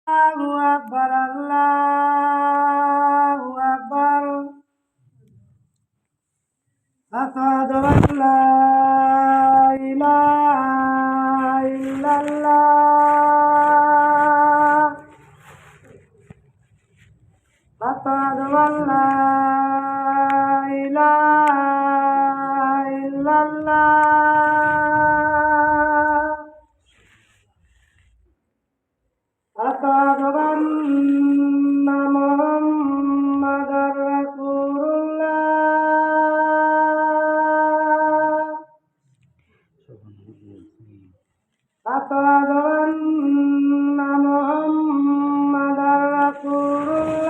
أكبر الله أكبر أشهد أن لا إله إلا الله أشهد أن لا إله إلا الله أشهد أن محمدا رسول الله أشهد أن محمدا رسول الله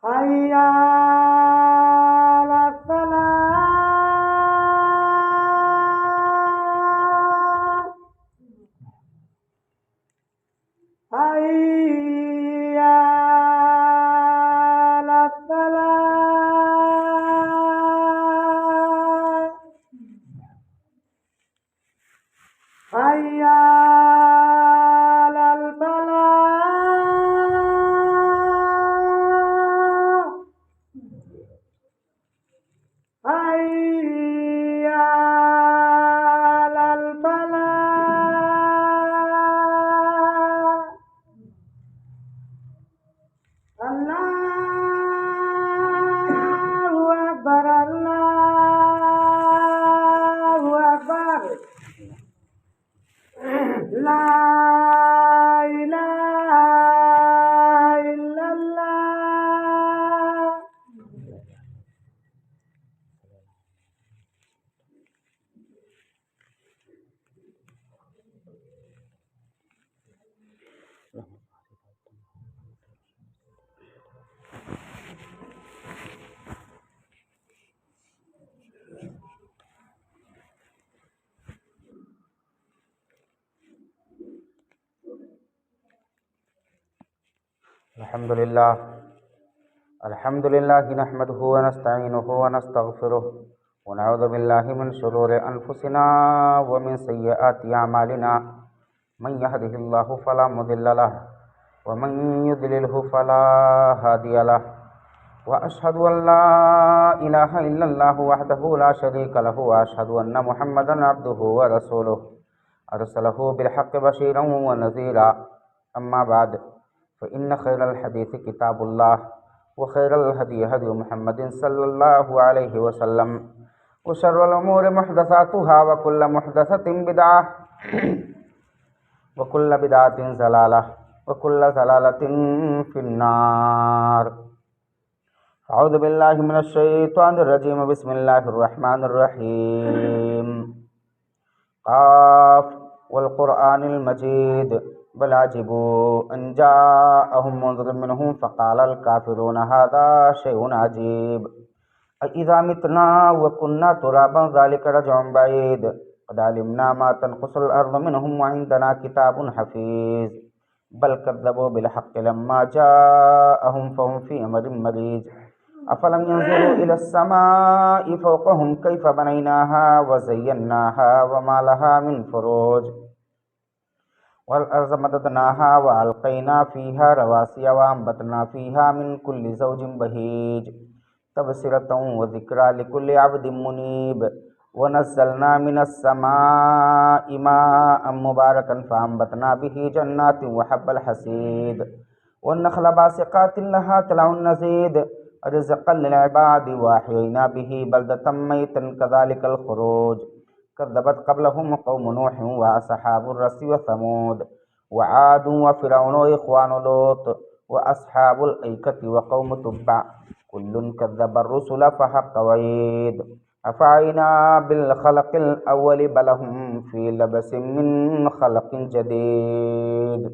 حي على الصلاة حي على الصلاة حي على الفلاح حي على الفلاح الله أكبر الله أكبر لا إله إلا الله الحمد لله نحمده ونستعينه ونستغفره ونعوذ بالله من شرور أنفسنا ومن سيئات أعمالنا من يهده الله فلا مضل له ومن يضلله فلا هادي له وأشهد أن لا إله إلا الله وحده لا شريك له وأشهد أن محمدا عبده ورسوله أرسله بالحق بشيرا ونذيرا أما بعد فإن خير الحديث كتاب الله وخير الهدي هدي محمد صلى الله عليه وسلم وشر الأمور محدثاتها وكل محدثة بدعة وكل بدعة ضلالة وكل ضلالة في النار. أعوذ بالله من الشيطان الرجيم. بسم الله الرحمن الرحيم. قاف والقرآن المجيد بل عجبوا أن جاءهم منذر منهم فقال الكافرون هذا شيء عجيب أإذا متنا وكنا ترابا ذلك رجع بعيد قد علمنا ما تنقص الأرض منهم وعندنا كتاب حفيظ بل كذبوا بالحق لما جاءهم فهم في أمر مريج أفلم ينظروا إلى السماء فوقهم كيف بنيناها وزيناها وما لها من فروج والأرض مددناها وألقينا فيها رواسي وأنبتنا فيها من كل زوج بهيج تبصرة وذكرى لكل عبد منيب ونزلنا من السماء ماء مباركا فأنبتنا به جنات وحب الحصيد والنخل باسقات لها طلع نضيد رزقا للعباد وأحيينا به بلدة ميتا كذلك الخروج كذبت قبلهم قوم نوح وأصحاب الرس وثمود وعاد وفرعون وإخوان لوط وأصحاب الأيكة وقوم تبع كل كذب الرسل فحق وعيد أفعينا بالخلق الأول بل هم في لبس من خلق جديد.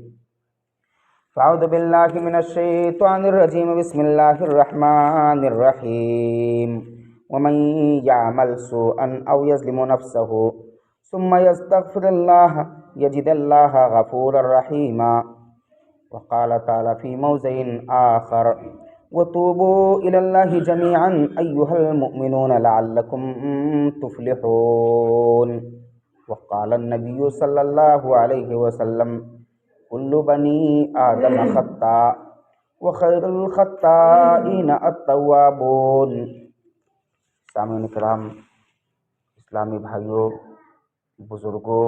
فأعوذ بالله من الشيطان الرجيم. بسم الله الرحمن الرحيم. ومن يعمل سوءا أو يظلم نفسه ثم يستغفر الله يجد الله غفورا رحيما. وقال تعالى في موضع آخر وتوبوا إلى الله جميعا أيها المؤمنون لعلكم تفلحون. وقال النبی صلی اللہ علیہ وسلم کل بنی آدم خطاء وخیر الخطائین التوابون۔ سامعین کرام، اسلامی بھائیوں، بزرگوں،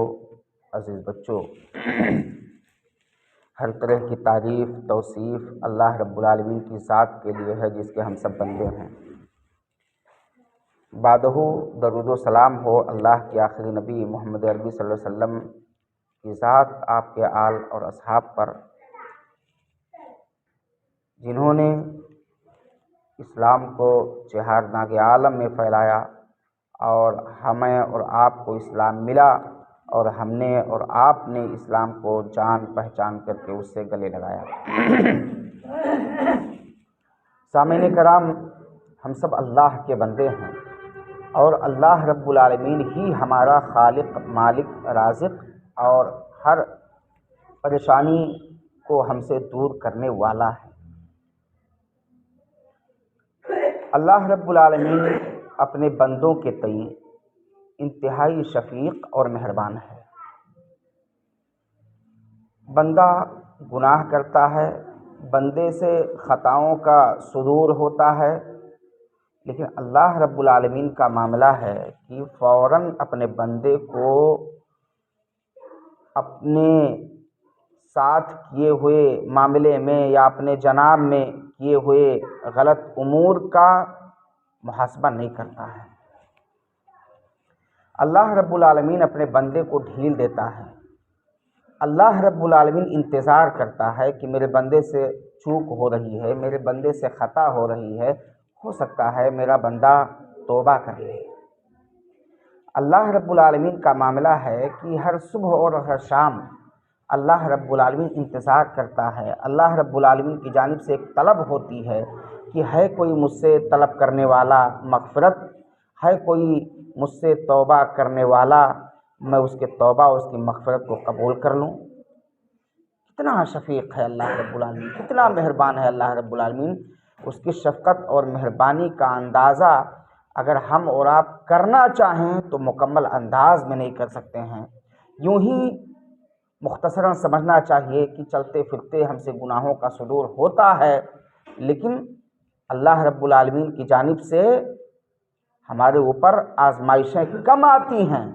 عزیز بچوں، ہر طرح کی تعریف توصیف اللہ رب العالمین کی ذات کے لیے ہے جس کے ہم سب بندے ہیں۔ بعدہ درود و سلام ہو اللہ کے آخری نبی محمد عربی صلی اللہ علیہ وسلم کی ذات، آپ کے آل اور اصحاب پر، جنہوں نے اسلام کو جہانگیر عالم میں پھیلایا اور ہمیں اور آپ کو اسلام ملا اور ہم نے اور آپ نے اسلام کو جان پہچان کر کے اس سے گلے لگایا۔ سامعین کرام، ہم سب اللہ کے بندے ہیں اور اللہ رب العالمین ہی ہمارا خالق، مالک، رازق اور ہر پریشانی کو ہم سے دور کرنے والا ہے۔ اللہ رب العالمین اپنے بندوں کے تئیں انتہائی شفیق اور مہربان ہے۔ بندہ گناہ کرتا ہے، بندے سے خطاؤں کا صدور ہوتا ہے، لیکن اللہ رب العالمین کا معاملہ ہے کہ فوراً اپنے بندے کو اپنے ساتھ کیے ہوئے معاملے میں یا اپنے جناب میں کیے ہوئے غلط امور کا محاسبہ نہیں کرتا ہے۔ اللہ رب العالمین اپنے بندے کو ڈھیل دیتا ہے۔ اللہ رب العالمین انتظار کرتا ہے کہ میرے بندے سے چوک ہو رہی ہے، میرے بندے سے خطا ہو رہی ہے، ہو سکتا ہے میرا بندہ توبہ کر لے۔ اللہ رب العالمین کا معاملہ ہے کہ ہر صبح اور ہر شام اللہ رب العالمین انتظار کرتا ہے۔ اللہ رب العالمین کی جانب سے ایک طلب ہوتی ہے کہ ہے کوئی مجھ سے طلب کرنے والا مغفرت، ہے کوئی مجھ سے توبہ کرنے والا، میں اس کے توبہ اور اس کی مغفرت کو قبول کر لوں۔ کتنا شفیق ہے اللہ رب العالمین، کتنا مہربان ہے اللہ رب العالمین۔ اس کی شفقت اور مہربانی کا اندازہ اگر ہم اور آپ کرنا چاہیں تو مکمل انداز میں نہیں کر سکتے ہیں۔ یوں ہی مختصراً سمجھنا چاہیے کہ چلتے پھرتے ہم سے گناہوں کا صدور ہوتا ہے، لیکن اللہ رب العالمین کی جانب سے ہمارے اوپر آزمائشیں کم آتی ہیں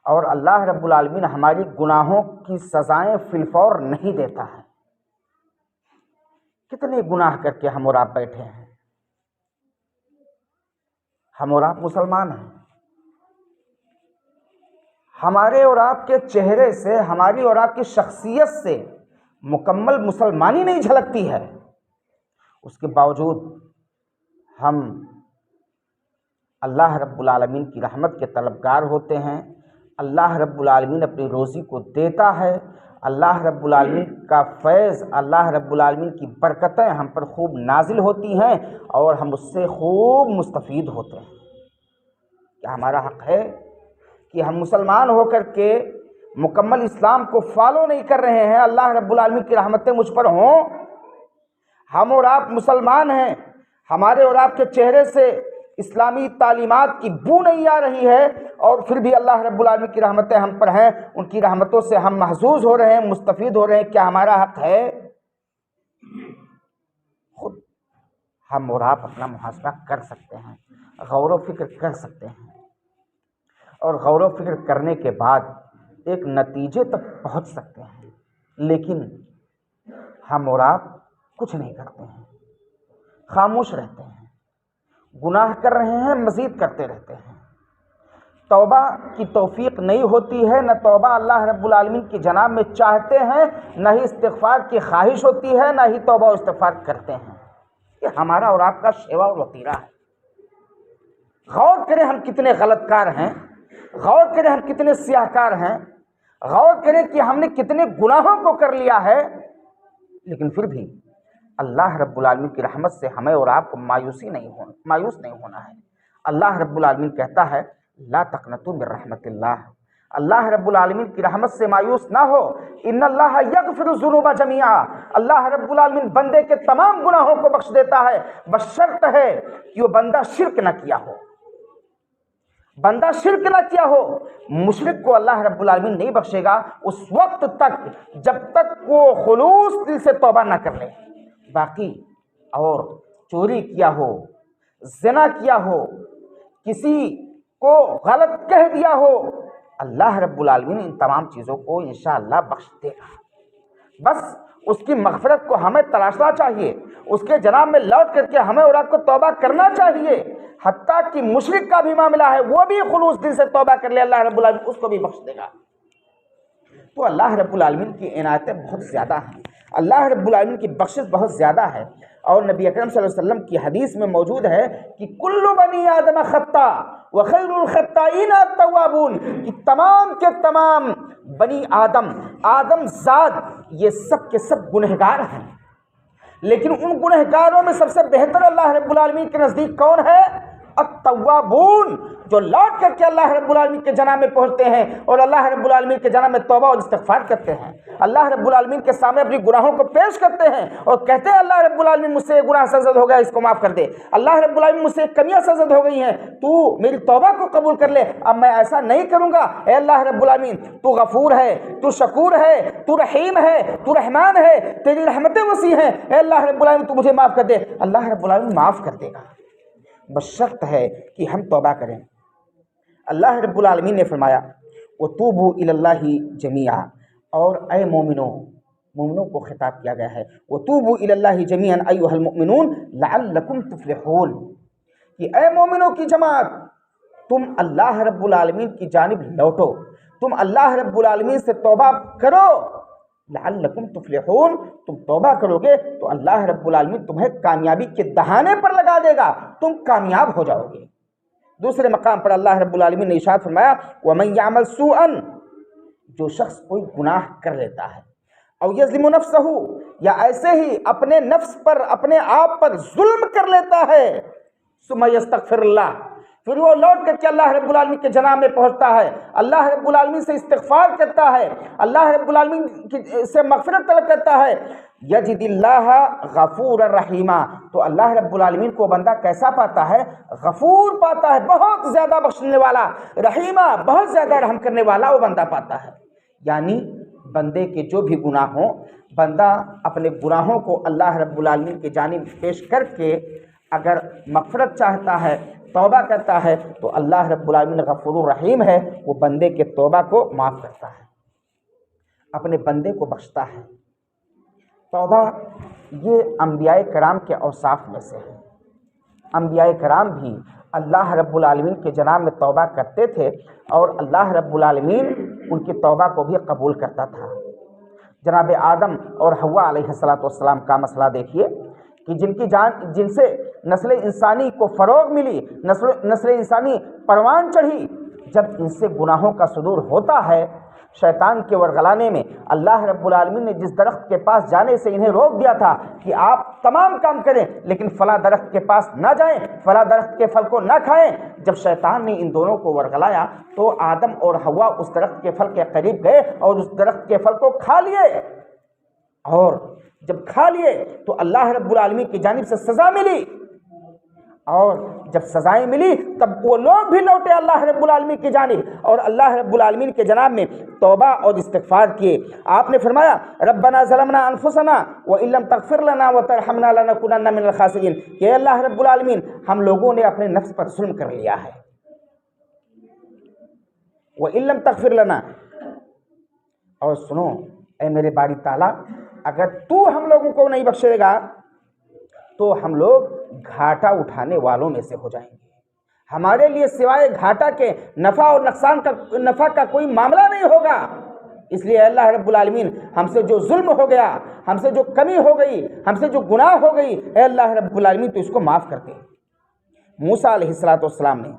اور اللہ رب العالمین ہماری گناہوں کی سزائیں فی الفور نہیں دیتا ہے۔ کتنے گناہ کر کے ہم اور آپ بیٹھے ہیں، ہم اور آپ مسلمان ہیں، ہمارے اور آپ کے چہرے سے، ہماری اور آپ کی شخصیت سے مکمل مسلمانی نہیں جھلکتی ہے، اس کے باوجود ہم اللہ رب العالمین کی رحمت کے طلبگار ہوتے ہیں۔ اللہ رب العالمین اپنی روزی کو دیتا ہے، اللہ رب العالمین کا فیض، اللہ رب العالمین کی برکتیں ہم پر خوب نازل ہوتی ہیں اور ہم اس سے خوب مستفید ہوتے ہیں۔ کیا ہمارا حق ہے کہ ہم مسلمان ہو کر کے مکمل اسلام کو فالو نہیں کر رہے ہیں؟ اللہ رب العالمین کی رحمتیں مجھ پر ہوں، ہم اور آپ مسلمان ہیں، ہمارے اور آپ کے چہرے سے اسلامی تعلیمات کی بو نہیں آ رہی ہے، اور پھر بھی اللہ رب العالمین کی رحمتیں ہم پر ہیں، ان کی رحمتوں سے ہم محظوظ ہو رہے ہیں، مستفید ہو رہے ہیں۔ کیا ہمارا حق ہے؟ خود ہم اور آپ اپنا محاسبہ کر سکتے ہیں، غور و فکر کر سکتے ہیں، اور غور و فکر کرنے کے بعد ایک نتیجے تک پہنچ سکتے ہیں، لیکن ہم اور آپ کچھ نہیں کرتے ہیں، خاموش رہتے ہیں، گناہ کر رہے ہیں، مزید کرتے رہتے ہیں، توبہ کی توفیق نہیں ہوتی ہے، نہ توبہ اللہ رب العالمین کی جناب میں چاہتے ہیں، نہ ہی استغفار کی خواہش ہوتی ہے، نہ ہی توبہ و استغفار کرتے ہیں۔ یہ ہمارا اور آپ کا شیوا اور وتیرہ ہے۔ غور کریں ہم کتنے غلط کار ہیں، غور کریں ہم کتنے سیاہ کار ہیں، غور کریں کہ ہم نے کتنے گناہوں کو کر لیا ہے، لیکن پھر بھی اللہ رب العالمین کی رحمت سے ہمیں اور آپ کو مایوس نہیں ہونا ہے۔ اللہ رب العالمین کہتا ہے لا تقنطوا من رحمت اللہ، اللہ رب العالمین کی رحمت سے مایوس نہ ہو، ان اللہ یغفر الذنوب جميعا، اللہ رب العالمین بندے کے تمام گناہوں کو بخش دیتا ہے، بشرط ہے کہ وہ بندہ شرک نہ کیا ہو، بندہ شرک نہ کیا ہو، مشرک کو اللہ رب العالمین نہیں بخشے گا اس وقت تک جب تک وہ خلوص دل سے توبہ نہ کر لے۔ باقی اور چوری کیا ہو، زنا کیا ہو، کسی کو غلط کہہ دیا ہو، اللہ رب العالمین ان تمام چیزوں کو انشاءاللہ بخش دے گا۔ بس اس کی مغفرت کو ہمیں تلاشنا چاہیے، اس کے جناب میں لوٹ کر کے ہمیں اور آپ کو توبہ کرنا چاہیے۔ حتیٰ کہ مشرک کا بھی معاملہ ہے، وہ بھی خلوص دل سے توبہ کر لے، اللہ رب العالمین اس کو بھی بخش دے گا۔ تو اللہ رب العالمین کی عنایتیں بہت زیادہ ہیں، اللہ رب العالمین کی بخشش بہت زیادہ ہے۔ اور نبی اکرم صلی اللہ علیہ وسلم کی حدیث میں موجود ہے کہ کل بنی آدم خطا وخیر الخطائین التوابون، کہ تمام کے تمام بنی آدم ذات یہ سب کے سب گنہگار ہیں، لیکن ان گنہگاروں میں سب سے بہتر اللہ رب العالمین کے نزدیک کون ہے؟ التوابون، جو لوٹ کر کے اللہ رب العالمین کے جناب میں پہنچتے ہیں اور اللہ رب العالمین کے جناب میں توبہ اور استغفار کرتے ہیں، اللہ رب العالمین کے سامنے اپنی گناہوں کو پیش کرتے ہیں اور کہتے ہیں اللہ رب العالمین مجھ سے یہ گناہ سرزد ہو گیا، اس کو معاف کر دے، اللہ رب العالمین مجھ سے کمیاں سرزد ہو گئی ہیں، تو میری توبہ کو قبول کر لے، اب میں ایسا نہیں کروں گا، اے اللہ رب العالمین تو غفور ہے، تو شکور ہے، تو رحیم ہے، تو رحمان ہے، تیری رحمتیں وسیع ہیں، اے اللہ رب العالمین تو مجھے معاف کر دے، اللہ رب العالمین معاف کر دے گا، بس شرط ہے کہ ہم توبہ کریں۔ اللہ رب العالمین نے فرمایا وَتُوبُوا إِلَى اللَّهِ جَمِيعًا، اور اے مومنوں کو خطاب کیا گیا ہے، وَتُوبُوا إِلَى اللَّهِ جَمِيعًا أَيُّهَا الْمُؤْمِنُونَ لَعَلَّكُمْ تُفْلِحُونَ، کہ اے مومنوں کی جماعت تم اللہ رب العالمین کی جانب لوٹو، تم اللہ رب العالمین سے توبہ کرو، لعلکم تفلحون، تم توبہ کرو گے تو اللہ رب العالمین تمہیں کامیابی کے دہانے پر لگا دے گا، تم کامیاب ہو جاؤ گے۔ دوسرے مقام پر اللہ رب العالمین نے ارشاد فرمایا وَمَن يَعْمَلْ سُوءًا، جو شخص کوئی گناہ کر لیتا ہے، او یظلم نفسہ، یا ایسے ہی اپنے نفس پر اپنے آپ پر ظلم کر لیتا ہے، ثم یستغفر اللہ، پھر وہ لوٹ کر کے اللہ رب العالمین کے جناب میں پہنچتا ہے، اللہ رب العالمین سے استغفار کرتا ہے، اللہ رب العالمین سے مغفرت طلب کرتا ہے، یجد اللہ غفور الرحیمہ، تو اللہ رب العالمین کو بندہ کیسا پاتا ہے؟ غفور پاتا ہے، بہت زیادہ بخشنے والا، رحیمہ بہت زیادہ رحم کرنے والا وہ بندہ پاتا ہے۔ یعنی بندے کے جو بھی گناہ ہوں، بندہ اپنے گناہوں کو اللہ رب العالمین کی جانب پیش کر کے اگر مغفرت چاہتا ہے، توبہ کرتا ہے، تو اللہ رب العالمین غفور الرحیم ہے، وہ بندے کے توبہ کو معاف کرتا ہے، اپنے بندے کو بخشتا ہے۔ توبہ یہ انبیاء کرام کے اوصاف میں سے ہے، انبیاء کرام بھی اللہ رب العالمین کے جناب میں توبہ کرتے تھے اور اللہ رب العالمین ان کی توبہ کو بھی قبول کرتا تھا۔ جناب آدم اور حوا علیہ السلام کا مسئلہ دیکھیے کہ جن سے نسل انسانی کو فروغ ملی، نسل انسانی پروان چڑھی، جب ان سے گناہوں کا صدور ہوتا ہے شیطان کے ورغلانے میں، اللہ رب العالمین نے جس درخت کے پاس جانے سے انہیں روک دیا تھا کہ آپ تمام کام کریں لیکن فلاں درخت کے پاس نہ جائیں، فلاں درخت کے پھل کو نہ کھائیں، جب شیطان نے ان دونوں کو ورغلایا تو آدم اور حوا اس درخت کے پھل کے قریب گئے اور اس درخت کے پھل کو کھا لیے، اور جب کھا لیے تو اللہ رب العالمین کی جانب سے سزا ملی، اور جب سزائیں ملی تب وہ لوگ بھی لوٹے اللہ رب العالمین کی جانب اور اللہ رب العالمین کے جناب میں توبہ اور استغفار کیے۔ آپ نے فرمایا ربنا ظلمنا انفسنا وان لم تغفر لنا وترحمنا لنکونن من الخاسرین، کہ اللہ رب العالمین ہم لوگوں نے اپنے نفس پر ظلم کر لیا ہے، وان لم تغفر لنا، اور سنو اے میرے باری تعالیٰ، اگر تو ہم لوگوں کو نہیں بخشے گا تو ہم لوگ گھاٹا اٹھانے والوں میں سے ہو جائیں گے، ہمارے لیے سوائے گھاٹا کے نفع اور نفع کا کوئی معاملہ نہیں ہوگا، اس لیے اللہ رب العالمین ہم سے جو ظلم ہو گیا، ہم سے جو کمی ہو گئی، ہم سے جو گناہ ہو گئی، اے اللہ رب العالمین تو اس کو معاف کر دے۔ موسیٰ علیہ السلام نے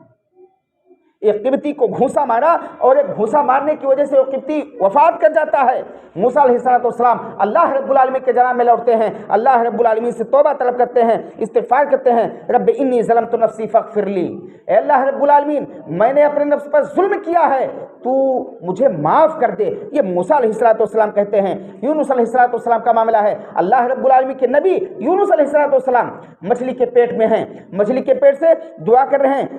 ایک قبطی کو گھونسا مارا اور ایک گھونسا مارنے کی وجہ سے وہ قبطی وفات کر جاتا ہے۔ موسیٰ علیہ السلام اللہ رب العالمین کے جناب میں لوٹتے ہیں، اللہ رب العالمین سے توبہ طلب کرتے ہیں، استغفار کرتے ہیں، رب انی ظلمت نفسی فاغفر لی، اے اللہ رب العالمین میں نے اپنے نفس پر ظلم کیا ہے، تو مجھے معاف کر دے۔ یہ موسیٰ علیہ السلام کہتے ہیں۔ یونس علیہ السلام کا معاملہ ہے، اللہ رب العالمین کے نبی یونس علیہ السلام مچھلی کے پیٹ میں ہیں، مچھلی کے پیٹ سے دعا کر رہے ہیں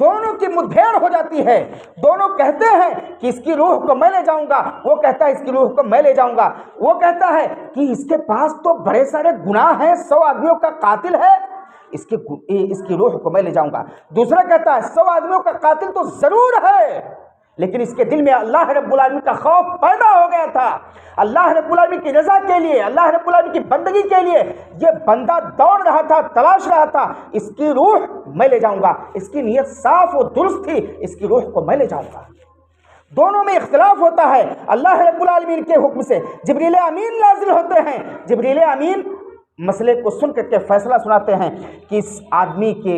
دونوں کی مدھیڑ ہو جاتی ہے. دونوں کہتے ہیں کہ اس کی روح کو میں لے جاؤں گا, وہ کہتا ہے اس کی روح کو میں لے جاؤں گا. وہ کہتا ہے کہ اس کے پاس تو بڑے سارے گناہ ہیں, 100 آدمیوں کا قاتل ہے, اس کی روح کو میں لے جاؤں گا. دوسرا کہتا ہے 100 آدمیوں کا قاتل تو ضرور ہے, لیکن اس کے دل میں اللہ رب العالمین کا خوف پیدا ہو گیا تھا. اللہ رب العالمین کی رضا کے لیے, اللہ رب العالمین کی بندگی کے لیے یہ بندہ دوڑ رہا تھا, تلاش رہا تھا, اس کی روح میں لے جاؤں گا. اس کی نیت صاف و درست تھی, اس کی روح کو میں لے جاؤں گا. دونوں میں اختلاف ہوتا ہے. اللہ رب العالمین کے حکم سے جبریل امین نازل ہوتے ہیں. جبریل امین مسئلے کو سن کر کے فیصلہ سناتے ہیں کہ اس آدمی کے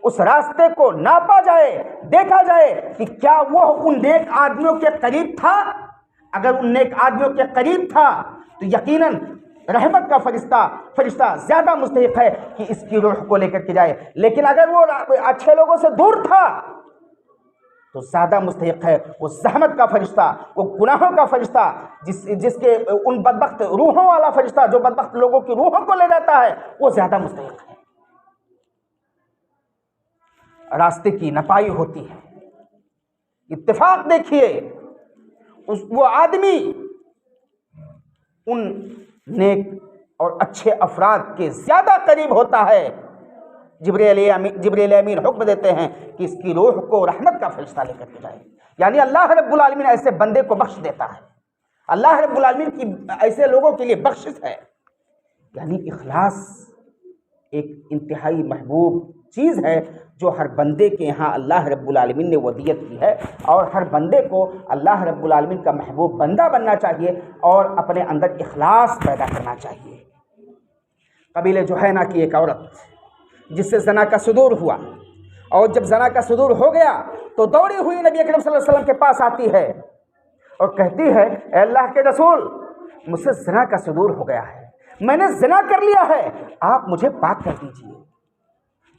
اس راستے کو ناپا جائے, دیکھا جائے کہ کیا وہ ان نیک آدمیوں کے قریب تھا. اگر ان نیک آدمیوں کے قریب تھا تو یقیناً رحمت کا فرشتہ زیادہ مستحق ہے کہ اس کی روح کو لے کر کے جائے. لیکن اگر وہ اچھے لوگوں سے دور تھا تو زیادہ مستحق ہے وہ زحمت کا فرشتہ, وہ گناہوں کا فرشتہ, جس کے ان بدبخت روحوں والا فرشتہ جو بدبخت لوگوں کی روحوں کو لے جاتا ہے, وہ زیادہ مستحق ہے. راستے کی نپائی ہوتی ہے. اتفاق دیکھیے, وہ آدمی ان نیک اور اچھے افراد کے زیادہ قریب ہوتا ہے. جبریل امین حکم دیتے ہیں کہ اس کی روح کو رحمت کا فرشتہ لے کر کے جائے. یعنی اللہ رب العالمین ایسے بندے کو بخش دیتا ہے. اللہ رب العالمین کی ایسے لوگوں کے لیے بخشش ہے. یعنی اخلاص ایک انتہائی محبوب چیز ہے جو ہر بندے کے یہاں اللہ رب العالمین نے ودیت کی ہے, اور ہر بندے کو اللہ رب العالمین کا محبوب بندہ بننا چاہیے اور اپنے اندر اخلاص پیدا کرنا چاہیے. قبیلہ جوہینہ کی ایک عورت جس سے زنا کا صدور ہوا, اور جب زنا کا صدور ہو گیا تو دوڑی ہوئی نبی اکرم صلی اللہ علیہ وسلم کے پاس آتی ہے اور کہتی ہے, اے اللہ کے رسول, مجھ سے زنا کا صدور ہو گیا ہے, میں نے زنا کر لیا ہے, آپ مجھے پاک کر دیجیے.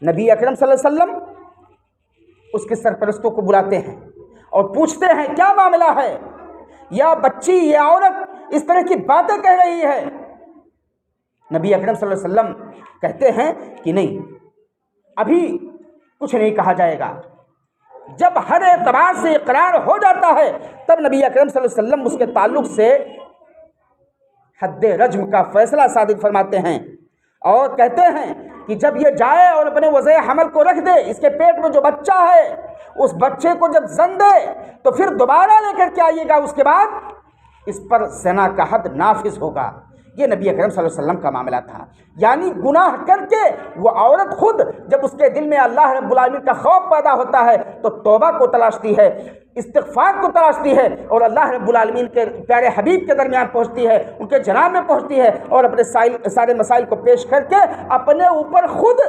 نبی اکرم صلی اللہ علیہ وسلم اس کے سرپرستوں کو بلاتے ہیں اور پوچھتے ہیں کیا معاملہ ہے, یا بچی یا عورت اس طرح کی باتیں کہہ رہی ہے. نبی اکرم صلی اللہ علیہ وسلم کہتے ہیں کہ نہیں, ابھی کچھ نہیں کہا جائے گا. جب ہر اعتبار سے اقرار ہو جاتا ہے تب نبی اکرم صلی اللہ علیہ وسلم اس کے تعلق سے حد رجم کا فیصلہ صادر فرماتے ہیں اور کہتے ہیں کہ جب یہ جائے اور اپنے وضع حمل کو رکھ دے, اس کے پیٹ میں جو بچہ ہے اس بچے کو جب زن دے تو پھر دوبارہ لے کر کے آئیے گا, اس کے بعد اس پر زنا کا حد نافذ ہوگا. یہ نبی اکرم صلی اللہ علیہ وسلم کا معاملہ تھا. یعنی گناہ کر کے وہ عورت خود جب اس کے دل میں اللہ رب العالمین کا خوف پیدا ہوتا ہے تو توبہ کو تلاشتی ہے, استغفار کو تلاشتی ہے, اور اللہ رب العالمین کے پیارے حبیب کے درمیان پہنچتی ہے, ان کے جناب میں پہنچتی ہے, اور اپنے سارے مسائل کو پیش کر کے اپنے اوپر خود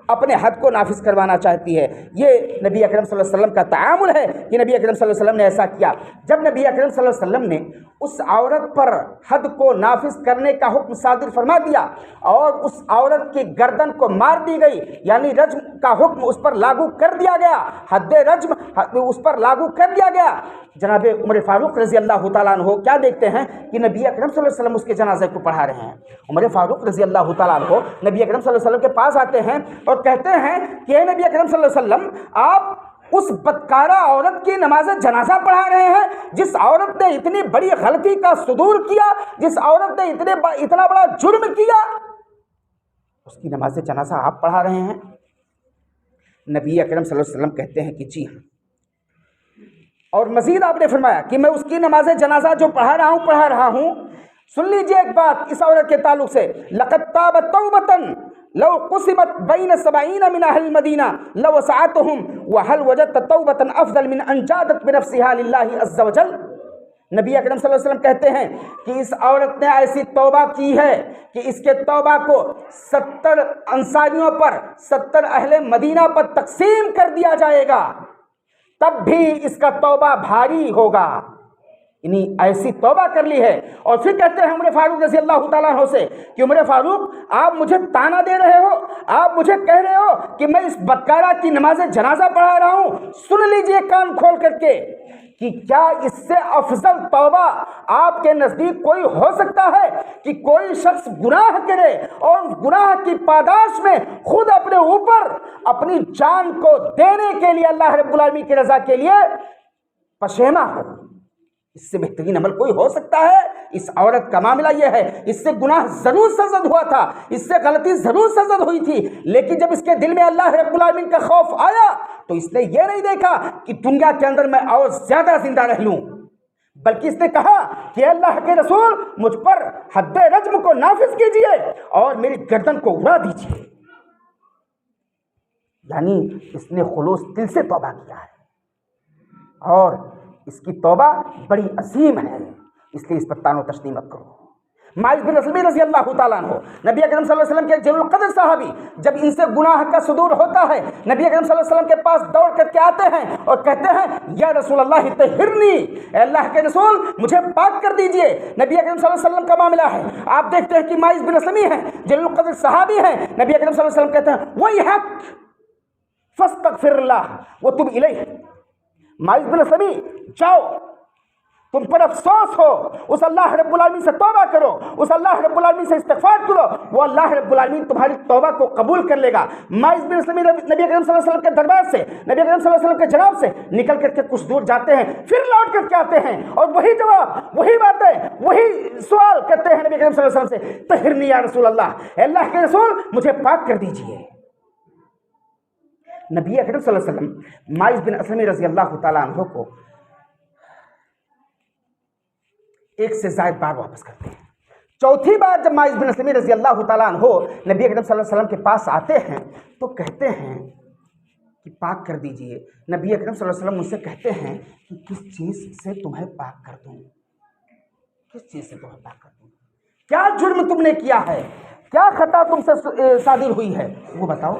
اپنے حد کو نافذ کروانا چاہتی ہے. یہ نبی اکرم صلی اللہ علیہ وسلم کا تعامل ہے کہ نبی اکرم صلی اللہ علیہ وسلم نے ایسا کیا. جب نبی اکرم صلی اللہ علیہ وسلم نے اس عورت پر حد کو نافذ کرنے کا حکم صادر فرما دیا اور اس عورت کی گردن کو مار دی گئی, یعنی رجم کا حکم اس پر لاگو کر دیا گیا, حد رجم اس پر لاگو کر دیا گیا. جناب عمر فاروق رضی اللہ تعالیٰ عنہ کیا دیکھتے ہیں کہ نبی اکرم صلی اللہ علیہ وسلم اس کے جنازے کو پڑھا رہے ہیں. عمر فاروق رضی اللہ تعالیٰ عنہ نبی اکرم صلی اللہ علیہ وسلم کے پاس آتے ہیں اور کہتے ہیں کہ اے نبی اکرم صلی اللہ علیہ وسلم, آپ اس بدکارہ عورت کی نماز جنازہ پڑھا رہے ہیں جس عورت نے اتنی بڑی غلطی کا صدور کیا, جس عورت نے اتنا بڑا جرم کیا, اس کی نماز جنازہ آپ پڑھا رہے ہیں. نبی اکرم صلی اللہ علیہ وسلم کہتے ہیں کہ جی ہاں, اور مزید آپ نے فرمایا کہ میں اس کی نماز جنازہ جو پڑھا رہا ہوں. سن لیجئے ایک بات اس عورت کے تعلق سے, لقد تابت توبۃ لو قسمت بین 70 من اہل المدینہ لوسعتهم وهل وجدت توبۃ افضل من ان جادت بنفسها للہ عز وجل. نبی اکرم صلی اللہ علیہ وسلم کہتے ہیں کہ اس عورت نے ایسی توبہ کی ہے کہ اس کے توبہ کو 70 انصاریوں پر, 70 اہل مدینہ پر تقسیم کر دیا جائے گا, تب بھی اس کا توبہ بھاری ہوگا. یعنی ایسی توبہ کر لی ہے. اور پھر کہتے ہیں عمر فاروق رضی اللہ تعالیٰ عنہ سے کہ عمر فاروق, آپ مجھے تانا دے رہے ہو, آپ مجھے کہہ رہے ہو کہ میں اس بدکارہ کی نماز جنازہ پڑھا رہا ہوں. سن لیجئے کان کھول کر کے کہ کیا اس سے افضل توبہ آپ کے نزدیک کوئی ہو سکتا ہے کہ کوئی شخص گناہ کرے اور اس گناہ کی پاداش میں خود اپنے اوپر اپنی جان کو دینے کے لیے اللہ رب العالمین کی رضا کے لیے پشیماں ہو؟ اس سے بہترین عمل کوئی ہو سکتا ہے؟ اس عورت کا معاملہ یہ ہے، اس سے گناہ ضرور سرزد ہوا تھا، اس سے غلطی ضرور سرزد ہوئی تھی، لیکن جب اس کے دل میں اللہ رب العالمین کا خوف آیا تو اس نے یہ نہیں دیکھا کہ دنیا کے اندر میں اور زیادہ زندہ رہ لوں، بلکہ اس نے کہا کہ اللہ کے رسول مجھ پر حد رجم کو نافذ کیجئے اور میری گردن کو اڑا دیجئے۔ یعنی اس نے خلوص دل سے توبہ کیا ہے، اور اس کی توبہ بڑی عظیم ہے، اس لیے اس پر تان و تشنیع مت کرو۔ ماعز بن اسلم رضی اللہ تعالیٰ عنہ، نبی اکرم صلی اللہ علیہ وسلم کے جلیل القدر صحابی، جب ان سے گناہ کا صدور ہوتا ہے نبی اکرم صلی اللہ علیہ وسلم کے پاس دوڑ کر کے آتے ہیں اور کہتے ہیں یا رسول اللہ طہرنی، اے اللہ کے رسول مجھے پاک کر دیجئے۔ نبی اکرم صلی اللہ علیہ وسلم کا معاملہ ہے، آپ دیکھتے ہیں کہ ماعز بن اسلم ہیں، جلیل القدر صحابی ہیں، نبی اکرم صلی اللہ علیہ وسلم کہتے ہیں ویحک فاستغفر اللہ وتب الیہ، ماعز بن اسلم جاؤ، تم پر افسوس ہو، اس اللہ رب العالمین سے توبہ کرو، اس اللہ رب العالمین سے استغفار کرو، وہ اللہ رب العالمین تمہاری توبہ کو قبول کر لے گا۔ ماعز بن اسلم نبی اکرم صلی اللہ علیہ وسلم کے دربار سے، نبی اکرم صلی اللہ علیہ وسلم کے جناب سے نکل کر کے کچھ دور جاتے ہیں، پھر لوٹ کر کے آتے ہیں اور وہی جواب، وہی باتیں، وہی سوال کرتے ہیں نبی اکرم صلی اللہ علیہ وسلم سے، طہرنی یا رسول اللہ، اے اللہ کے رسول مجھے پاک کر دیجئے۔ نبی اکرم صلی اللہ علیہ وسلم ماعز بن اسلم رضی اللہ تعالیٰ عنہ کو ایک سے زائد بار واپس کرتے ہیں۔ چوتھی بار جب ماعز بن اسلم رضی اللہ تعالیٰ عنہ نبی اکرم صلی اللہ علیہ وسلم کے پاس آتے ہیں تو کہتے ہیں کہ پاک کر دیجئے۔ نبی اکرم صلی اللہ علیہ وسلم ان سے کہتے ہیں کہ کس چیز سے تمہیں پاک کر دوں، کس چیز سے تمہیں پاک کر دوں، کیا جرم تم نے کیا ہے، کیا خطا تم سے صادر ہوئی ہے، وہ بتاؤ۔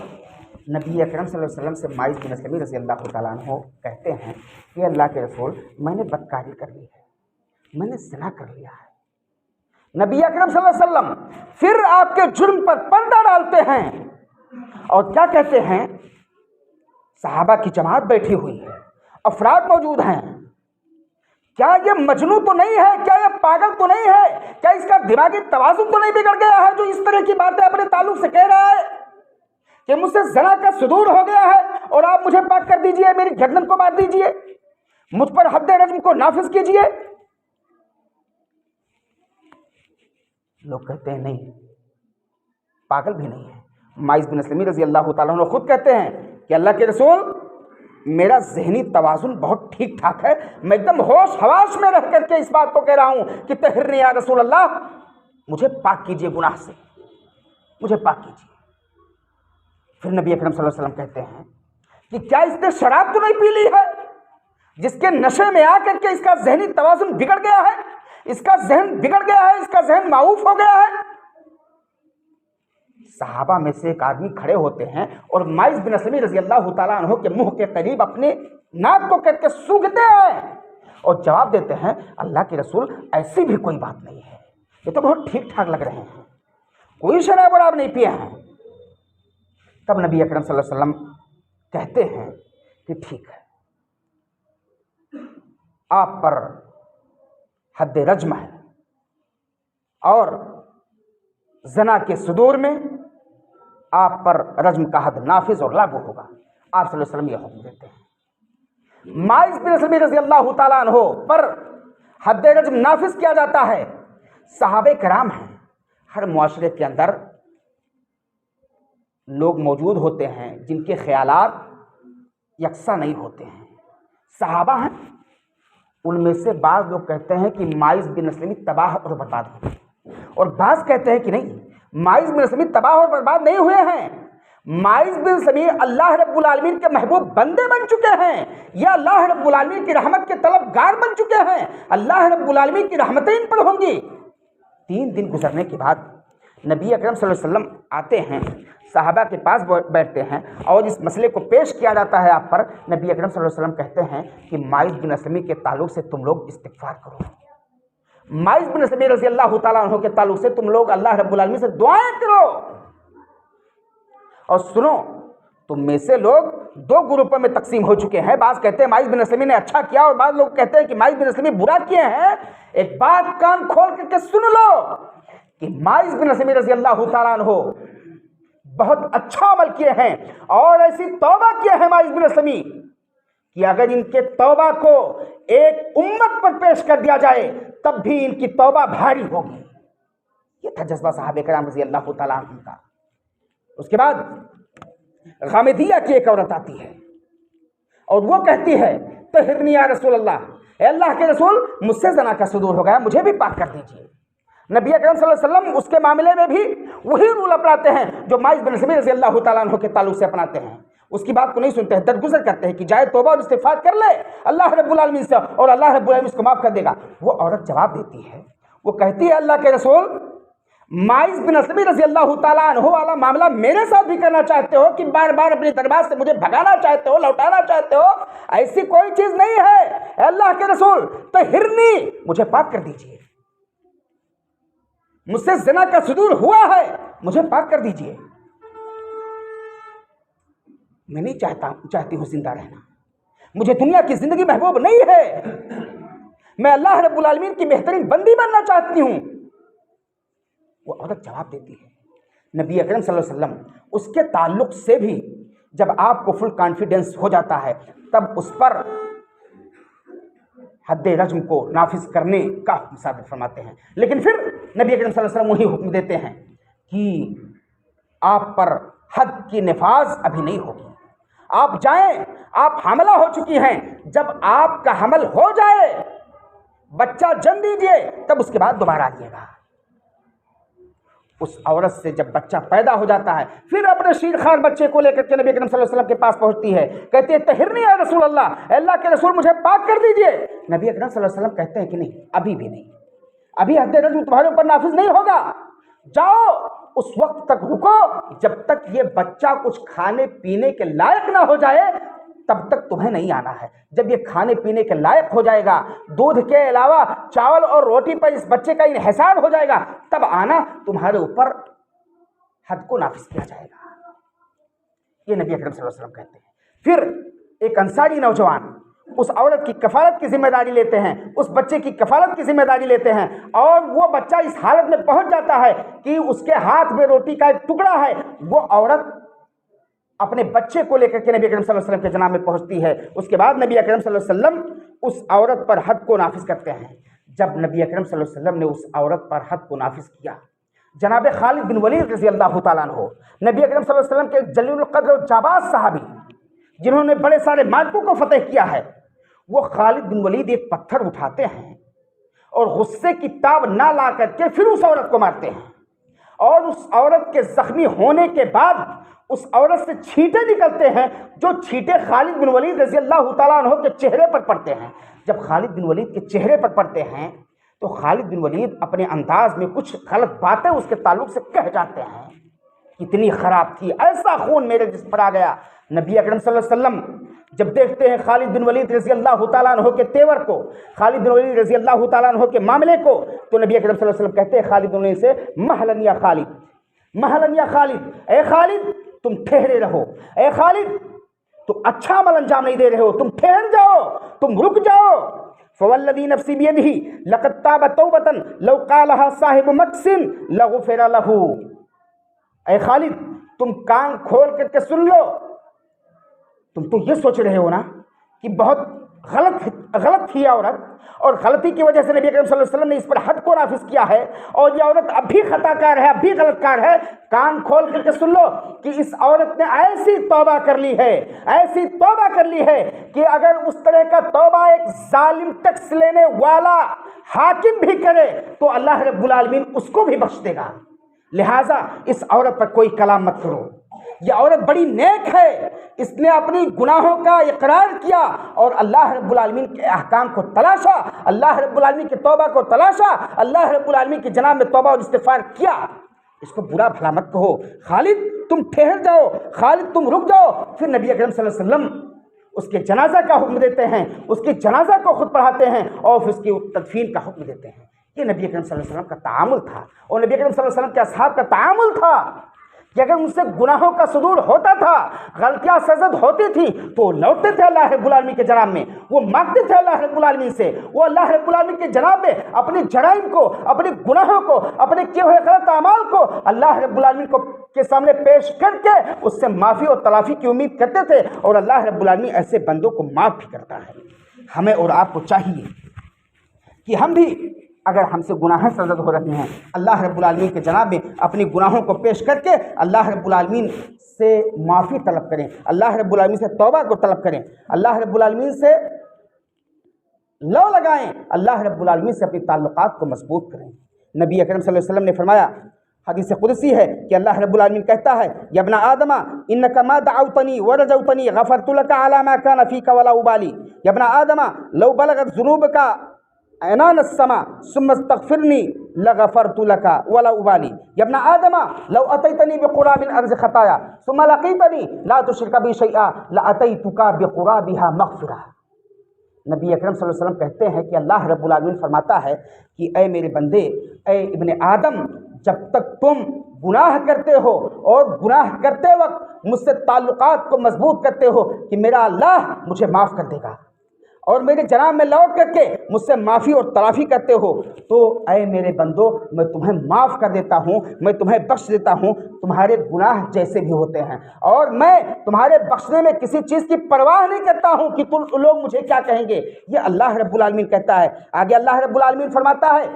نبی اکرم صلی اللہ علیہ وسلم سے ماعز بن اسلم رضی اللہ تعالیٰ عنہ کہتے ہیں کہ اللہ کے رسول میں نے بدکاری کر لی ہے، میں نے زنا کر لیا ہے۔ نبی اکرم صلی اللہ علیہ وسلم پھر آپ کے جرم پر پردہ ڈالتے ہیں اور کیا کہتے ہیں، صحابہ کی جماعت بیٹھی ہوئی ہے، افراد موجود ہیں، کیا یہ مجنون تو نہیں ہے، کیا یہ پاگل تو نہیں ہے، کیا اس کا دماغی توازن تو نہیں بگڑ گیا ہے جو اس طرح کی باتیں اپنے تعلق سے کہہ رہا ہے کہ مجھ سے زنا کا صدور ہو گیا ہے اور آپ مجھے پاک کر دیجئے، میری گردن کو مار دیجئے، مجھ پر حد رجم کو نافذ کیجئے۔ لوگ کہتے ہیں نہیں، پاگل بھی نہیں ہے۔ ماعز بن اسلم رضی اللہ تعالیٰ عنہ خود کہتے ہیں کہ اللہ کے رسول میرا ذہنی توازن بہت ٹھیک ٹھاک ہے، میں ایک دم ہوش حواس میں رہ کر کے اس بات کو کہہ رہا ہوں کہ طہرنی یا رسول اللہ مجھے پاک کیجئے گناہ سے، مجھے پاک کیجئے۔ پھر نبی اکرم صلی اللہ علیہ وسلم کہتے ہیں کہ کیا اس نے شراب تو نہیں پی لی ہے جس کے نشے میں آ کر کے اس کا ذہنی توازن بگڑ گیا ہے، اس کا ذہن بگڑ گیا ہے، اس کا ذہن معوف ہو گیا ہے۔ صحابہ میں سے ایک آدمی کھڑے ہوتے ہیں اور ماعز بن اسلم رضی اللہ تعالیٰ عنہ کے منہ کے قریب اپنے ناک کو کر کے سونگھتے ہیں اور جواب دیتے ہیں اللہ کے رسول ایسی بھی کوئی بات نہیں ہے، یہ تو بہت ٹھیک ٹھاک لگ رہے ہیں، کوئی شراب وراب نہیں پیے ہیں۔ تب نبی اکرم صلی اللہ علیہ وسلم کہتے ہیں کہ ٹھیک ہے، آپ پر حد رجم ہے اور زنا کے صدور میں آپ پر رجم کا حد نافذ اور لاگو ہوگا۔ آپ صلی اللہ علیہ وسلم یہ حکم دیتے ہیں۔ ماعز بن اسلم رضی اللہ تعالیٰ عنہ پر حد رجم نافذ کیا جاتا ہے۔ صحابہ کرام ہیں، ہر معاشرے کے اندر لوگ موجود ہوتے ہیں جن کے خیالات یکساں نہیں ہوتے ہیں۔ صحابہ ہیں، ان میں سے بعض لوگ کہتے ہیں کہ ماعز بن اسلم تباہ اور برباد ہوئے، اور بعض کہتے ہیں کہ نہیں، ماعز بن اسلم تباہ اور برباد نہیں ہوئے ہیں، ماعز بن اسلم اللہ رب العالمین کے محبوب بندے بن چکے ہیں، یا اللہ رب العالمین کی رحمت کے طلبگار بن چکے ہیں، اللہ رب العالمین کی رحمتیں ان پر ہوں گی۔ 3 دن گزرنے کے بعد نبی اکرم صلی اللہ علیہ وسلم آتے ہیں، صحابہ کے پاس بیٹھتے ہیں اور اس مسئلے کو پیش کیا جاتا ہے آپ پر۔ نبی اکرم صلی اللہ علیہ وسلم کہتے ہیں کہ ماعز بن اسلم کے تعلق سے تم لوگ استغفار کرو، ماعز بن اسلم رضی اللہ تعالیٰ عنہ کے تعلق سے تم لوگ اللہ رب العالمین سے دعائیں کرو، اور سنو، تم میں سے لوگ دو گروپوں میں تقسیم ہو چکے ہیں. بعض کہتے ہیں ماعز بن اسلم نے اچھا کیا اور بعض لوگ کہتے ہیں کہ ماعز بن اسلم برا کیے ہیں. ایک بات کان کھول کر کے سن لو کہ ماعز بن اسلم رضی اللہ تعالیٰ عنہ بہت اچھا عمل کیے ہیں اور ایسی توبہ کیے ہیں ماعز بن اسلم کہ اگر ان کے توبہ کو ایک امت پر پیش کر دیا جائے تب بھی ان کی توبہ بھاری ہوگی. یہ تھا جذبہ صحابہ کرام رضی اللہ تعالیٰ عنہ کا. اس کے بعد غامدیہ کی ایک عورت آتی ہے اور وہ کہتی ہے طہرنی یا رسول اللہ، اے اللہ کے رسول مجھ سے زنا کا صدور ہو گیا، مجھے بھی پاک کر دیجیے. نبی اکرم صلی اللہ علیہ وسلم اس کے معاملے میں بھی وہی رول اپناتے ہیں جو ماعز بن اسلم رضی اللہ تعالیٰ عنہ کے تعلق سے اپناتے ہیں. اس کی بات کو نہیں سنتے ہیں، درگزر کرتے ہیں کہ جائے توبہ اور استغفار کر لے اللہ رب العالمین سے اور اللہ رب العالمین اس کو معاف کر دے گا. وہ عورت جواب دیتی ہے، وہ کہتی ہے اللہ کے رسول ماعز بن اسلم رضی اللہ تعالیٰ عنہ والا معاملہ میرے ساتھ بھی کرنا چاہتے ہو کہ بار بار اپنے دربار سے مجھے بھگانا چاہتے ہو، لوٹانا چاہتے ہو؟ ایسی کوئی چیز نہیں ہے. اے اللہ کے رسول طہرنی، مجھے پاک کر دیجیے، مجھ سے زنا کا صدور ہوا ہے، مجھے پاک کر دیجیے. میں نہیں چاہتی ہوں زندہ رہنا، مجھے دنیا کی زندگی محبوب نہیں ہے، میں اللہ رب العالمین کی بہترین بندی بننا چاہتی ہوں. وہ عورت جواب دیتی ہے. نبی اکرم صلی اللہ علیہ وسلم اس کے تعلق سے بھی جب آپ کو فل کانفیڈنس ہو جاتا ہے تب اس پر حد رجم کو نافذ کرنے کا حکم صادر فرماتے ہیں. لیکن پھر نبی اکرم صلی اللہ علیہ وسلم وہی حکم دیتے ہیں کہ آپ پر حد کی نفاذ ابھی نہیں ہوگی، آپ جائیں، آپ حاملہ ہو چکی ہیں، جب آپ کا حمل ہو جائے بچہ جن دیجئے تب اس کے بعد دوبارہ آئیے گا. اس عورت سے جب بچہ پیدا ہو جاتا ہے پھر اپنے شیرخوار بچے کو لے کر کے نبی اکرم صلی اللہ علیہ وسلم کے پاس پہنچتی ہے، کہتی ہے طہرنی یا رسول اللہ، اے اللہ کے رسول مجھے پاک کر دیجئے. نبی اکرم صلی اللہ علیہ وسلم کہتے ہیں کہ نہیں، ابھی بھی نہیں، ابھی حد رجم تمہارے اوپر نافذ نہیں ہوگا. جاؤ اس وقت تک رکو جب تک یہ بچہ کچھ کھانے پینے کے لائق نہ ہو جائے تب تک تمہیں نہیں آنا ہے. جب یہ کھانے پینے کے لائق ہو جائے گا، دودھ کے علاوہ چاول اور روٹی پر اس بچے کا انحصار ہو جائے گا، تب آنا، تمہارے اوپر حد کو نافذ کیا جائے گا. یہ نبی اکرم صلی اللہ علیہ وسلم کہتے ہیں. پھر ایک انصاری نوجوان اس عورت کی کفالت کی ذمہ داری لیتے ہیں، اس بچے کی کفالت کی ذمہ داری لیتے ہیں، اور وہ بچہ اس حالت میں پہنچ جاتا ہے کہ اس کے ہاتھ میں روٹی کا ایک ٹکڑا ہے. وہ عورت اپنے بچے کو لے کر کے نبی اکرم صلی اللہ علیہ وسلم کے جناب میں پہنچتی ہے. اس کے بعد نبی اکرم صلی اللہ علیہ وسلم اس عورت پر حد کو نافذ کرتے ہیں. جب نبی اکرم صلی اللہ علیہ وسلم نے اس عورت پر حد کو نافذ کیا، جناب خالد بن ولید رضی اللہ تعالیٰ عنہ، نبی اکرم صلی اللہ علیہ وسلم کے جلیل القدر و جاباز صحابی جنہوں نے بڑے سارے معرکوں کو فتح کیا ہے، وہ خالد بن ولید ایک پتھر اٹھاتے ہیں اور غصے کی تاب نہ لا کر کے پھر اس عورت کو مارتے ہیں، اور اس عورت کے زخمی ہونے کے بعد اس عورت سے چھینٹے نکلتے ہیں جو چھینٹے خالد بن ولید رضی اللہ تعالیٰ عنہ کے چہرے پر پڑتے ہیں. جب خالد بن ولید کے چہرے پر پڑتے ہیں تو خالد بن ولید اپنے انداز میں کچھ غلط باتیں اس کے تعلق سے کہہ جاتے ہیں. اتنی خراب تھی، ایسا خون میرے جسم پر آ گیا. نبی اکرم صلی اللہ علیہ وسلم جب دیکھتے ہیں خالد بن ولید رضی اللہ تعالیٰ عنہ کے تیور کو، خالد بن ولید رضی اللہ تعالیٰ عنہ کے معاملے کو، تو نبی اکرم صلی اللہ علیہ وسلم کہتے ہیں خالد بن ولید سے مہلن یا خالد، مہلن یا خالد، اے خالد تم ٹھہرے رہو، اے خالد تم اچھا عمل انجام نہیں دے رہے ہو، تم ٹھہر جاؤ، تم رک جاؤ. فوالذی نفسی بیدہ لقد تاب توبۃ لو قالها صاحب مکس لغفر له. اے خالد تم کان کھول کر کے سن لو، تم تو یہ سوچ رہے ہو نا کہ بہت غلط تھی عورت، اور غلطی کی وجہ سے نبی اکرم صلی اللہ علیہ وسلم نے اس پر حد کو نافذ کیا ہے، اور یہ عورت اب بھی خطا کار ہے، اب بھی غلط کار ہے. کان کھول کر کے سن لو کہ اس عورت نے ایسی توبہ کر لی ہے، ایسی توبہ کر لی ہے کہ اگر اس طرح کا توبہ ایک ظالم ٹیکس لینے والا حاکم بھی کرے تو اللہ رب العالمین اس کو بھی بخش دے گا. لہٰذا اس عورت پر کوئی کلام مت کرو. یہ عورت بڑی نیک ہے، اس نے اپنی گناہوں کا اقرار کیا اور اللہ رب العالمین کے احکام کو تلاشا، اللہ رب العالمین کی توبہ کو تلاشا، اللہ رب العالمین کی جناب میں توبہ اور استغفار کیا. اس کو برا بھلا مت کہو. خالد تم ٹھہر جاؤ، خالد تم رک جاؤ. پھر نبی اکرم صلی اللہ علیہ وسلم اس کے جنازہ کا حکم دیتے ہیں، اس کے جنازہ کو خود پڑھاتے ہیں اور پھر اس کی تدفین کا حکم دیتے ہیں. یہ نبی اکرم صلی اللہ علیہ وسلم کا تعامل تھا، اور نبی اکرم صلی اللہ علیہ وسلم کے اصحاب کا تعامل تھا کہ اگر ان سے گناہوں کا صدور ہوتا تھا، غلطیاں سرزد ہوتی تھی، تو وہ لوٹتے تھے اللہ رب العالمین کے جناب میں، وہ مانگتے تھے اللہ رب العالمین سے، وہ اللہ رب العالمین کے جناب میں اپنے جرائم کو، اپنے گناہوں کو، اپنے کیے ہوئے غلط اعمال کو اللہ رب العالمین کو کے سامنے پیش کر کے اس سے معافی اور تلافی کی امید کرتے تھے، اور اللہ رب العالمین ایسے بندوں کو معاف بھی کرتا ہے۔ ہمیں اور آپ کو چاہیے کہ ہم بھی اگر ہم سے گناہ سرزد ہو رہے ہیں، اللہ رب العالمین کے جناب میں اپنی گناہوں کو پیش کر کے اللہ رب العالمین سے معافی طلب کریں، اللہ رب العالمین سے توبہ کو طلب کریں، اللہ رب العالمین سے لو لگائیں، اللہ رب العالمین سے اپنے تعلقات کو مضبوط کریں۔ نبی اکرم صلی اللہ علیہ وسلم نے فرمایا، حدیث قدسی ہے کہ اللہ رب العالمین کہتا ہے، یا ابن آدم انک ما دعوتنی ورجوتنی غفرت لک علی ما کان فیک ولا ابالی، یا ابن آدم لو بلغت ذنوبک عنان السماء ثم استغفرنی لغفرت لک ولا ابالی، یا ابن آدم لو اتیتنی بقراب الارض خطایا ثم لقیتنی لا تشرک بی شیئا لاتیتک بقرابها مغفرہ۔ نبی اکرم صلی اللہ علیہ وسلم کہتے ہیں کہ اللہ رب العالمین فرماتا ہے کہ اے میرے بندے، اے ابن آدم، جب تک تم گناہ کرتے ہو اور گناہ کرتے وقت مجھ سے تعلقات کو مضبوط کرتے ہو کہ میرا اللہ مجھے معاف کر دے گا، اور میرے جناب میں لوٹ کر کے مجھ سے معافی اور تلافی کرتے ہو، تو اے میرے بندو، میں تمہیں معاف کر دیتا ہوں، میں تمہیں بخش دیتا ہوں، تمہارے گناہ جیسے بھی ہوتے ہیں، اور میں تمہارے بخشنے میں کسی چیز کی پرواہ نہیں کرتا ہوں کہ تم لوگ مجھے کیا کہیں گے۔ یہ اللہ رب العالمین کہتا ہے۔ آگے اللہ رب العالمین فرماتا ہے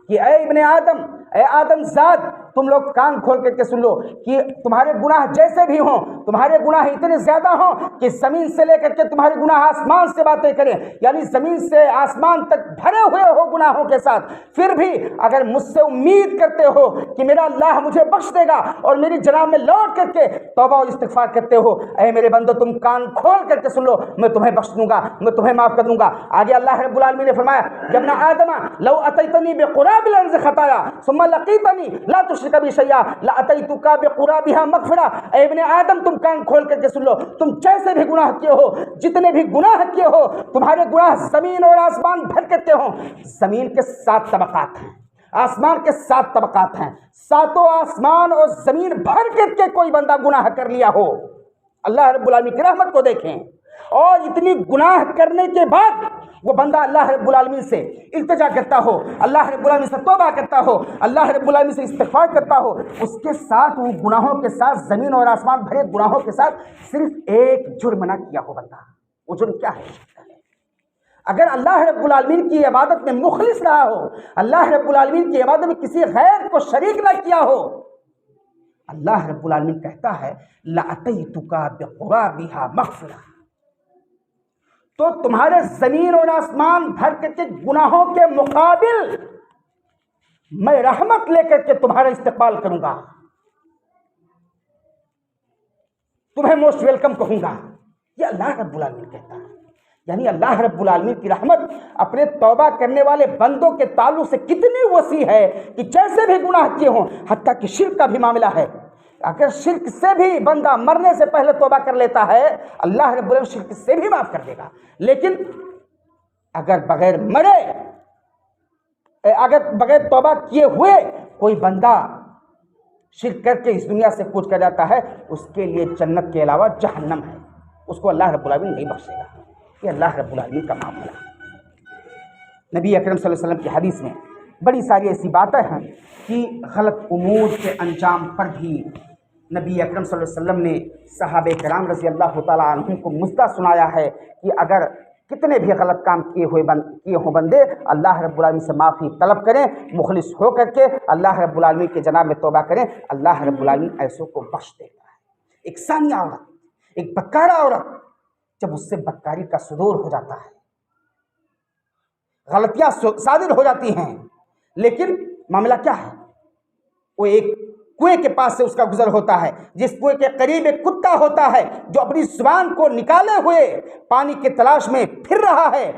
کہ اے ابن آدم، اے آدم ذات، تم لوگ کان کھول کر کے سن لو کہ تمہارے گناہ جیسے بھی ہوں، تمہارے گناہ اتنے زیادہ ہوں کہ زمین سے لے کر کے تمہارے گناہ آسمان سے باتیں کریں، یعنی زمین سے آسمان تک بھرے ہوئے ہو گناہوں کے ساتھ، پھر بھی اگر مجھ سے امید کرتے ہو کہ میرا اللہ مجھے بخش دے گا اور میری جناب میں لوٹ کر کے توبہ اور استغفار کرتے ہو، اے میرے بندو تم کان کھول کر کے سن لو، میں تمہیں بخش دوں گا، میں تمہیں معاف کر دوں گا۔ آگے اللہ رب العالمین نے فرمایا، ابن آدم لو اتیتنی بقراب الارض خطایا ثم لقیتنی لا تشرک بی شیئا لاتیتک بقرابها مغفرہ۔ اے ابن آدم، تم کان کھول کر کے سن لو، تم جیسے بھی گناہ کیے ہو، جتنے بھی گناہ کیے ہو، تمہارے گناہ زمین اور آسمان بھر کرتے ہوں۔ زمین کے 7 طبقات ہیں، آسمان کے 7 طبقات ہیں، ساتوں آسمان اور زمین بھر کر کے کوئی بندہ گناہ کر لیا ہو، اللہ رب العالمین کی رحمت کو دیکھیں، اور اتنی گناہ کرنے کے بعد وہ بندہ اللہ رب العالمین سے التجا کرتا ہو، اللہ رب العالمین سے توبہ کرتا ہو، اللہ رب العالمین سے استغفار کرتا ہو، اس کے ساتھ وہ گناہوں کے ساتھ، زمین اور آسمان بھرے گناہوں کے ساتھ صرف ایک جرم نہ کیا ہو بندہ، وہ جرم کیا ہے؟ اگر اللہ رب العالمین کی عبادت میں مخلص رہا ہو، اللہ رب العالمین کی عبادت میں کسی غیر کو شریک نہ کیا ہو، اللہ رب العالمین کہتا ہے لَأَتَيْتُكَ بِقُرَابِهَا مَغْفِرَةً، تو تمہارے زمین اور آسمان بھر کر کے گناہوں کے مقابل میں رحمت لے کر کے تمہارا استقبال کروں گا، تمہیں موسٹ ویلکم کہوں گا۔ یہ اللہ رب العالمین کہتا ہے، یعنی اللہ رب العالمین کی رحمت اپنے توبہ کرنے والے بندوں کے تعلق سے کتنی وسیع ہے کہ جیسے بھی گناہ کیے ہوں، حتیٰ کہ شرک کا بھی معاملہ ہے، اگر شرک سے بھی بندہ مرنے سے پہلے توبہ کر لیتا ہے، اللہ رب العالمین شرک سے بھی معاف کر دے گا، لیکن اگر بغیر مرے، اگر بغیر توبہ کیے ہوئے کوئی بندہ شرک کر کے اس دنیا سے کوچ کر جاتا ہے، اس کے لیے جنت کے علاوہ جہنم ہے، اس کو اللہ رب العالمین نہیں بخشے گا۔ یہ اللہ رب العالمین کا معاملہ ہے۔ نبی اکرم صلی اللہ علیہ وسلم کی حدیث میں بڑی ساری ایسی باتیں ہیں کہ غلط امور کے انجام پر بھی نبی اکرم صلی اللہ علیہ وسلم نے صحابہ کرام رضی اللہ تعالیٰ عنہم کو مژدہ سنایا ہے کہ اگر کتنے بھی غلط کام کیے ہوں بندے، اللہ رب العالمین سے معافی طلب کریں، مخلص ہو کر کے اللہ رب العالمین کے جناب میں توبہ کریں، اللہ رب العالمین ایسوں کو بخش دیتا ہے۔ ایک ثانیہ عورت، ایک بدکارہ عورت، جب اس سے بدکاری کا صدور ہو جاتا ہے، غلطیاں صادر ہو جاتی ہیں، لیکن معاملہ کیا ہے؟ وہ ایک کنویں کے پاس سے اس کا گزر ہوتا ہے، جس کنویں کے قریب ایک کتا ہوتا ہے جو اپنی زبان کو نکالے ہوئے پانی کی تلاش میں پھر رہا ہے،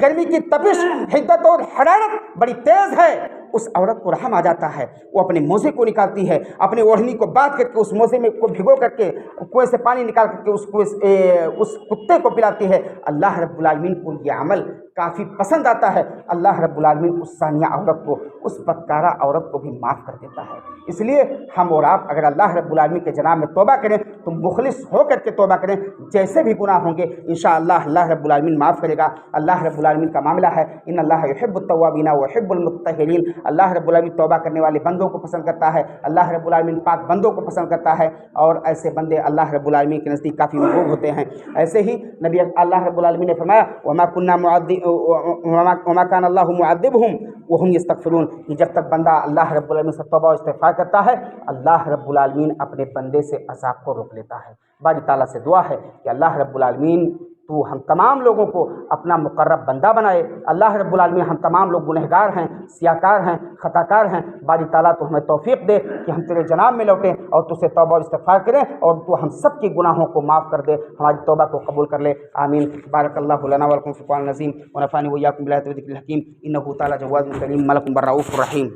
گرمی کی تپش، حدت اور حرارت بڑی تیز ہے، اس عورت کو رحم آ جاتا ہے، وہ اپنے موزے کو نکالتی ہے، اپنی اوڑھنی کو باندھ کر کے اس موزے میں کو بھگو کر کے کنویں سے پانی نکال کر کے اس کتے کو پلاتی ہے۔ اللہ رب العالمین کو یہ عمل کافی پسند آتا ہے، اللہ رب العالمین اس ثانیہ عورت کو، اس بدکارہ عورت کو بھی معاف کر دیتا ہے۔ اس لیے ہم اور آپ اگر اللہ رب العالمین کے جناب میں توبہ کریں تو مخلص ہو کر کے توبہ کریں، جیسے بھی گناہ ہوں گے انشاءاللہ اللہ رب العالمین معاف کرے گا۔ اللہ رب العالمین کا معاملہ ہے ان اللہ یحب التوابین ویحب المتطہرین، اللہ رب العالمین توبہ کرنے والے بندوں کو پسند کرتا ہے، اللہ رب العالمین پاک بندوں کو پسند کرتا ہے، اور ایسے بندے اللہ رب العالمین کے نزدیک کافی محبوب ہوتے ہیں۔ ایسے ہی نبی اللہ رب العالمین نے فرمایا وما کان اللہ معذبہم وہم یستغفرون، کہ جب تک بندہ اللہ رب العالمین سے توبہ و استغفار کرتا ہے اللہ رب العالمین اپنے بندے سے عذاب کو روک لیتا ہے۔ باری تعالیٰ سے دعا ہے کہ اللہ رب العالمین تو ہم تمام لوگوں کو اپنا مقرب بندہ بنائے۔ اللہ رب العالمین ہم تمام لوگ گنہگار ہیں، سیاکار ہیں، خطا کار ہیں، باری تعالیٰ تو ہمیں توفیق دے کہ ہم تیرے جناب میں لوٹیں اور تجھ سے توبہ و استغفار کریں، اور تو ہم سب کی گناہوں کو معاف کر دے، ہماری توبہ کو قبول کر لے، آمین۔ بارک اللہ لنا ولکم فی القرآن العظیم ونفعنی وإیاکم بالآیات والذکر الحکیم، انہ تعالیٰ جواد کریم ملک رؤوف رحیم۔